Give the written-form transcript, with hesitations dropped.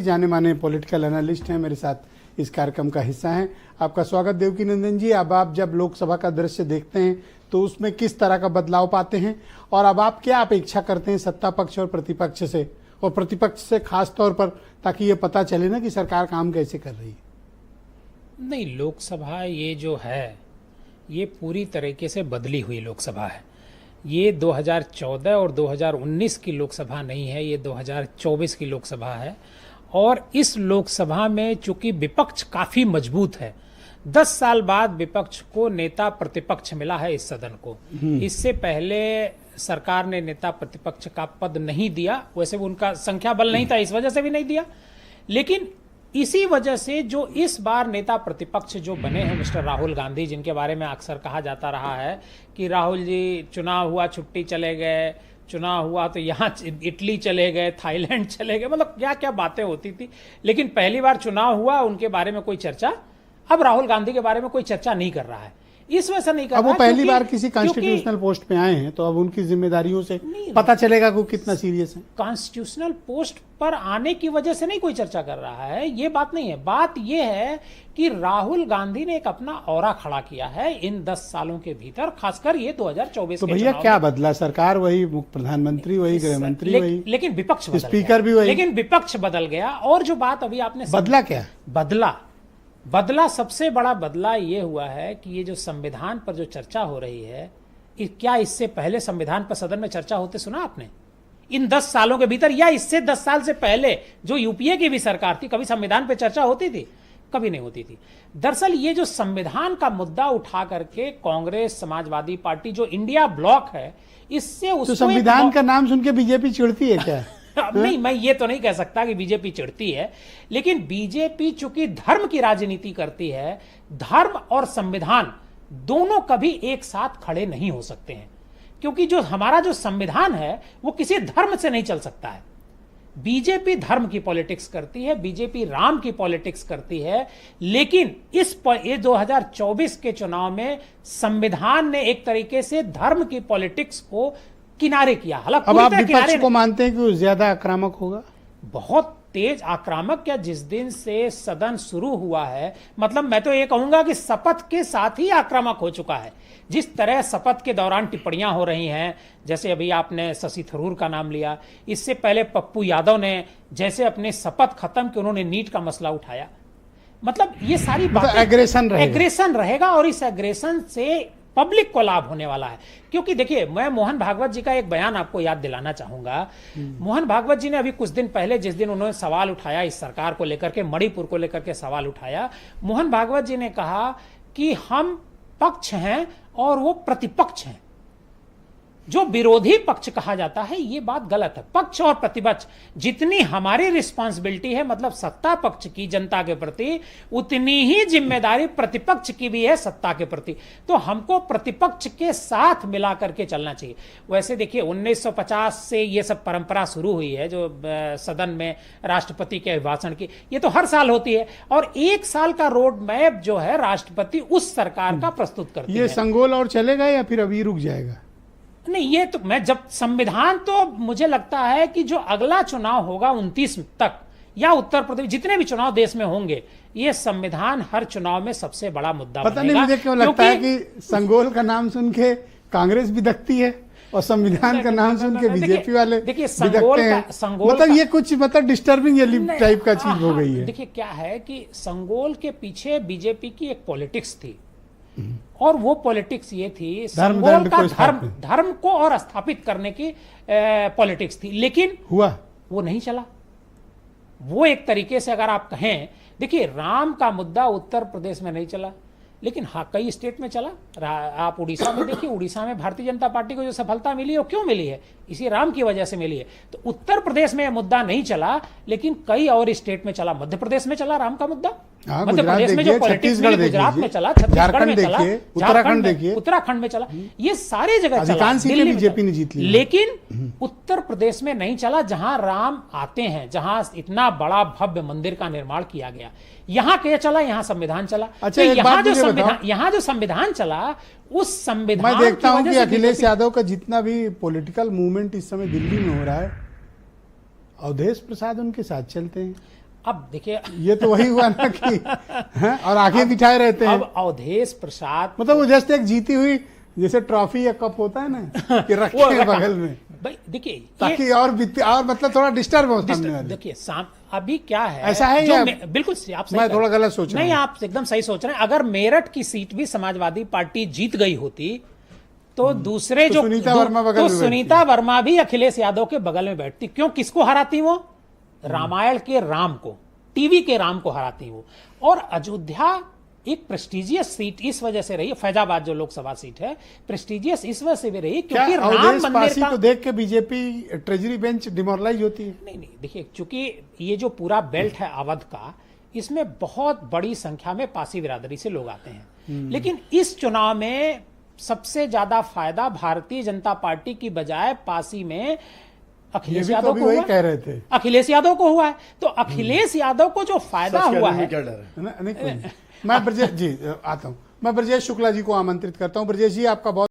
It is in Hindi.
जाने माने पॉलिटिकल एनालिस्ट हैं, मेरे साथ इस कार्यक्रम का हिस्सा हैं। आपका स्वागत देवकीनंदन जी। अब आप जब लोकसभा का दृश्य देखते हैं तो उसमें किस तरह का बदलाव पाते हैं और अब आप क्या अपेक्षा करते हैं सत्ता पक्ष और प्रतिपक्ष से, और प्रतिपक्ष से खास तौर पर, ताकि ये पता चले ना कि सरकार काम कैसे कर रही है? नहीं, लोकसभा ये जो है ये पूरी तरीके से बदली हुई लोकसभा है। ये 2014 और 2019 की लोकसभा नहीं है, ये 2024 की लोकसभा है। और इस लोकसभा में चूंकि विपक्ष काफी मजबूत है, 10 साल बाद विपक्ष को नेता प्रतिपक्ष मिला है इस सदन को। इससे पहले सरकार ने नेता प्रतिपक्ष का पद नहीं दिया, वैसे भी उनका संख्या बल नहीं था, इस वजह से भी नहीं दिया। लेकिन इसी वजह से जो इस बार नेता प्रतिपक्ष जो बने हैं मिस्टर राहुल गांधी, जिनके बारे में अक्सर कहा जाता रहा है कि राहुल जी चुनाव हुआ छुट्टी चले गए, चुनाव हुआ तो यहाँ इटली चले गए, थाईलैंड चले गए, मतलब क्या क्या बातें होती थी। लेकिन पहली बार चुनाव हुआ, उनके बारे में कोई चर्चा, अब राहुल गांधी के बारे में कोई चर्चा नहीं कर रहा है। इस वजह से नहीं कर रहा। अब वो पहली बार किसी कॉन्स्टिट्यूशनल पोस्ट पे आए हैं तो अब उनकी जिम्मेदारियों से पता चलेगा कि कितना सीरियस है। कॉन्स्टिट्यूशनल पोस्ट पर आने की वजह से नहीं कोई चर्चा कर रहा है, ये बात नहीं है। बात ये है कि राहुल गांधी ने एक अपना ऑरा खड़ा किया है इन 10 सालों के भीतर, खासकर ये 2024 तो भैया क्या बदला? सरकार वही, प्रधानमंत्री वही, गृह मंत्री वही, लेकिन विपक्ष स्पीकर भी वही, लेकिन विपक्ष बदल गया। और जो बात अभी आपने बदला क्या बदला सबसे बड़ा बदला ये हुआ है कि ये जो संविधान पर जो चर्चा हो रही है, क्या इससे पहले संविधान पर सदन में चर्चा होते सुना आपने इन 10 सालों के भीतर? या इससे 10 साल से पहले जो यूपीए की भी सरकार थी, कभी संविधान पर चर्चा होती थी? कभी नहीं होती थी। दरअसल ये जो संविधान का मुद्दा उठा करके कांग्रेस, समाजवादी पार्टी, जो इंडिया ब्लॉक है, इससे उसको, तो संविधान का नाम सुन के बीजेपी चिढ़ती है क्या? नहीं, मैं ये तो नहीं कह सकता कि बीजेपी चिढ़ती है, लेकिन बीजेपी चूंकि धर्म की राजनीति करती है, धर्म और संविधान दोनों कभी एक साथ खड़े नहीं हो सकते हैं, क्योंकि जो हमारा जो संविधान है वो किसी धर्म से नहीं चल सकता है। बीजेपी धर्म की पॉलिटिक्स करती है, बीजेपी राम की पॉलिटिक्स करती है, लेकिन ये 2024 के चुनाव में संविधान ने एक तरीके से धर्म की पॉलिटिक्स को किनारे किया। हालांकि अब आप विपक्ष को मानते हैं कि वो ज्यादा आक्रामक होगा? बहुत तेज आक्रामक। क्या जिस दिन से सदन शुरू हुआ है, मतलब मैं तो ये कहूंगा कि शपथ के साथ ही आक्रामक हो चुका है। जिस तरह शपथ के दौरान टिप्पणियां हो रही हैं, जैसे अभी आपने शशि थरूर का नाम लिया, इससे पहले पप्पू यादव ने जैसे अपने शपथ खत्म कि उन्होंने नीट का मसला उठाया, मतलब ये सारी बातें एग्रेशन रहेगा और इस एग्रेशन से पब्लिक को लाभ होने वाला है। क्योंकि देखिए, मैं मोहन भागवत जी का एक बयान आपको याद दिलाना चाहूंगा। मोहन भागवत जी ने अभी कुछ दिन पहले, जिस दिन उन्होंने सवाल उठाया इस सरकार को लेकर के, मणिपुर को लेकर के सवाल उठाया, मोहन भागवत जी ने कहा कि हम पक्ष हैं और वो प्रतिपक्ष हैं। जो विरोधी पक्ष कहा जाता है, ये बात गलत है। पक्ष और प्रतिपक्ष, जितनी हमारी रिस्पांसिबिलिटी है, मतलब सत्ता पक्ष की जनता के प्रति, उतनी ही जिम्मेदारी प्रतिपक्ष की भी है सत्ता के प्रति। तो हमको प्रतिपक्ष के साथ मिला करके चलना चाहिए। वैसे देखिए, 1950 से ये सब परंपरा शुरू हुई है, जो सदन में राष्ट्रपति के अभिभाषण की, ये तो हर साल होती है। और 1 साल का रोड मैप जो है राष्ट्रपति उस सरकार का प्रस्तुत करती है। ये संगोल और चलेगा या फिर अभी रुक जाएगा? नहीं, ये तो मैं जब संविधान, तो मुझे लगता है कि जो अगला चुनाव होगा 29 तक, या उत्तर प्रदेश, जितने भी चुनाव देश में होंगे, ये संविधान हर चुनाव में सबसे बड़ा मुद्दा पता नहीं मुझे क्यों लगता है कि संगोल का नाम सुन के कांग्रेस भी दखती है और संविधान का नाम सुन के बीजेपी वाले देखिए संगोल मतलब ये कुछ डिस्टर्बिंग टाइप का चीज हो गई है। देखिए क्या है कि संगोल के पीछे बीजेपी की एक पॉलिटिक्स थी, और वो पॉलिटिक्स ये थी, संगोल का धर्म को और स्थापित करने की पॉलिटिक्स थी। लेकिन हुआ वो नहीं चला। वो एक तरीके से अगर आप कहें, देखिए राम का मुद्दा उत्तर प्रदेश में नहीं चला, लेकिन हाँ कई स्टेट में चला। आप उड़ीसा में देखिए, उड़ीसा में भारतीय जनता पार्टी को जो सफलता मिली है वो क्यों मिली है? इसी राम की वजह से मिली है। तो उत्तर प्रदेश में यह मुद्दा नहीं चला, लेकिन कई और स्टेट में चला। मध्य प्रदेश में चला राम का मुद्दा, मध्य प्रदेश में जो पॉलिटिक्स में, गुजरात में चला, छत्तीसगढ़ में चला, उत्तराखंड देखिए, उत्तराखंड में चला, ये सारे जगह चला, बीजेपी ने जीत ली। लेकिन उत्तर प्रदेश में नहीं चला, जहां राम आते हैं, जहां इतना बड़ा भव्य मंदिर का निर्माण किया गया। यहाँ क्या चला? यहाँ संविधान चला। अच्छा, तो यहाँ जो संविधान चला, उस संविधान मैं देखता हूं कि अखिलेश यादव का जितना भी पॉलिटिकल मूवमेंट इस समय दिल्ली में हो रहा है, अवधेश प्रसाद उनके साथ चलते हैं। अब देखिए, ये तो वही हुआ ना कि हैं, और आगे बिठाए रहते हैं। अब अवधेश प्रसाद मतलब वो जस्ट एक जीती हुई जैसे ट्रॉफी या कप होता है ना कि रखे हैं रखा। बगल में, भाई देखिए ये ताकि और मतलब थोड़ा डिस्टर्ब हो सामने वाले। देखिए अभी क्या है, ऐसा है जो या बिल्कुल आप सही मैं कह थोड़ा रहे हैं। गलत सोच रहा नहीं, हूं? आप एकदम सही सोच रहे हैं। अगर मेरठ की सीट भी समाजवादी पार्टी जीत गई होती तो दूसरे तो जो सुनीता वर्मा बगल तो में सुनीता वर्मा भी अखिलेश यादव के बगल में बैठती। क्यों, किसको हराती वो? रामायण के राम को, टीवी के राम को हराती वो। और अयोध्या एक प्रेस्टिजियस सीट इस वजह से रही, फैजाबाद जो लोकसभा सीट है प्रेस्टिजियस इस वजह से भी रही क्या क्योंकि राम अवधेश मंदिर पासी का को देख के बीजेपी ट्रेजरी बेंच डिमोरलाइज होती है? नहीं, देखिए चूंकि ये जो पूरा बेल्ट है अवध का, इसमें बहुत बड़ी संख्या में पासी बिरादरी से लोग आते हैं। लेकिन इस चुनाव में सबसे ज्यादा फायदा भारतीय जनता पार्टी की बजाय पासी में ये अखिलेश भी तो यादव अभी को वही हुआ कह रहे थे। अखिलेश यादव को हुआ है। तो अखिलेश यादव को जो फायदा सच कहने हुआ में है, क्या डर है? नहीं, कोई नहीं। मैं ब्रजेश जी आता हूं, मैं ब्रजेश शुक्ला जी को आमंत्रित करता हूं। ब्रजेश जी, आपका बहुत